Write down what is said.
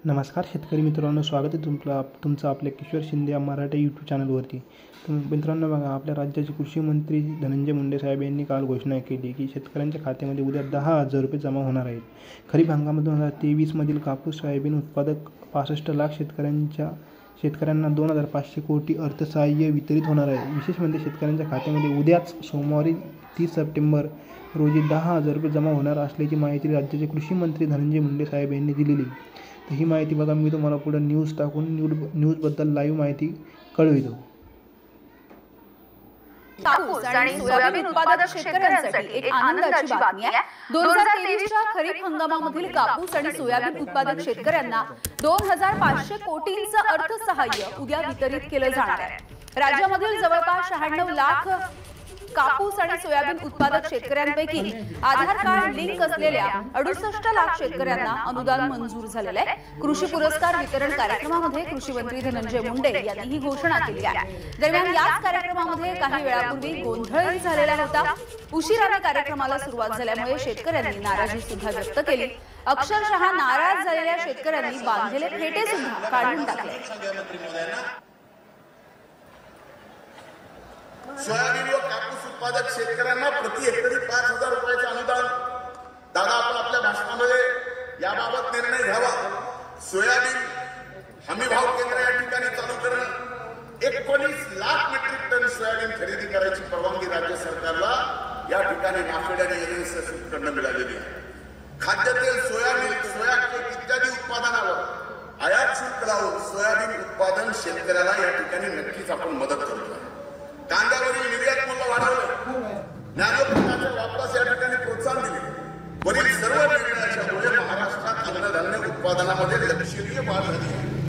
नमस्कार शेतकरी मित्रांनो, स्वागत आहे तुमचं आपल्या किशोर शिंदे मराठी यूट्यूब चॅनलवरती। मित्रांनो, बघा, आपल्या राज्याचे कृषी मंत्री धनंजय मुंडे साहेब यांनी काल घोषणा केली की शेतकऱ्यांच्या खात्यामध्ये उद्या 10,000 रुपये जमा होणार आहेत। खरीप हंगाम 2023 मधील कापूस सोयाबीन उत्पादक 65 लाख शेतकऱ्यांना 2,500 कोटी अर्थसहाय्य वितरित होणार आहे। विशेष म्हणजे शेतकऱ्यांच्या खात्यामध्ये उद्याच सोमवारी 30 सप्टेंबर रोजी 10,000 रुपये जमा होणार असल्याची माहिती राज्याचे कृषी मंत्री धनंजय मुंडे साहेब यांनी दिलेली। तर ही माहिती बघा, मी तुम्हाला पुढे न्यूज टाकून न्यूजबद्दल लाईव्ह माहिती कळवितो। कापूस आणि सोयाबीन उत्पादक शेतकऱ्यांसाठी एक आनंदाची बातमी आहे। 2023च्या खरीप हंगामामधील कापूस आणि सोयाबीन उत्पादक शेतकऱ्यांना 2,500 कोटींचं अर्थसहाय्य उद्या वितरित केलं जाणार आहे। राज्यामधील जवळपास 96 लाख कापूस आणि सोयाबीन उत्पादक शेतकऱ्यांपैकी आधार कार्ड लिंक असलेल्या 68 लाख शेतकऱ्यांना अनुदान मंजूर झालेले आहे। कृषी पुरस्कार वितरण कार्यक्रमामध्ये कृषी मंत्री धनंजय मुंडे यांनी ही घोषणा केली आहे। दरम्यान याच कार्यक्रमामध्ये काही वेळापूर्वी गोंधळही झालेला होता। उशिराने कार्यक्रमाला सुरुवात झाल्यामुळे शेतकऱ्यांनी नाराजी सुद्धा व्यक्त केली। अक्षरशः नाराज झालेल्या शेतकऱ्यांनी बांधलेले फेटे सुद्धा काढून टाकले। सोयाबीन व कापूस उत्पादक शेतकऱ्यांना प्रति हेक्टरी 5,000 रुपयाचे अनुदान। दादा, आपण आपल्या भाषणामध्ये याबाबत निर्णय घ्यावा। सोयाबीन हमी भाव केंद्र या ठिकाणी चालू करणं, 19 लाख मेट्रिक टन सोयाबीन खरेदी करायची परवानगी राज्य सरकारला या ठिकाणी नाफेड आणि एनएसएसकडून मिळालेली आहे। खाद्यतेल, सोयाबीन, सोयाबीन इत्यादी उत्पादनावर आयात शुल्क लावून सोयाबीन उत्पादन शेतकऱ्याला या ठिकाणी नक्कीच आपण मदत करतो। कांद्यावरील निर्यात मूल्य वाढवलं, नॅनो खताच्या वापरास या ठिकाणी प्रोत्साहन दिले। वरील सर्व निर्णयाच्यामुळे महाराष्ट्रात अन्नधान्य उत्पादनामध्ये लक्षणीय वाढ झाली आहे।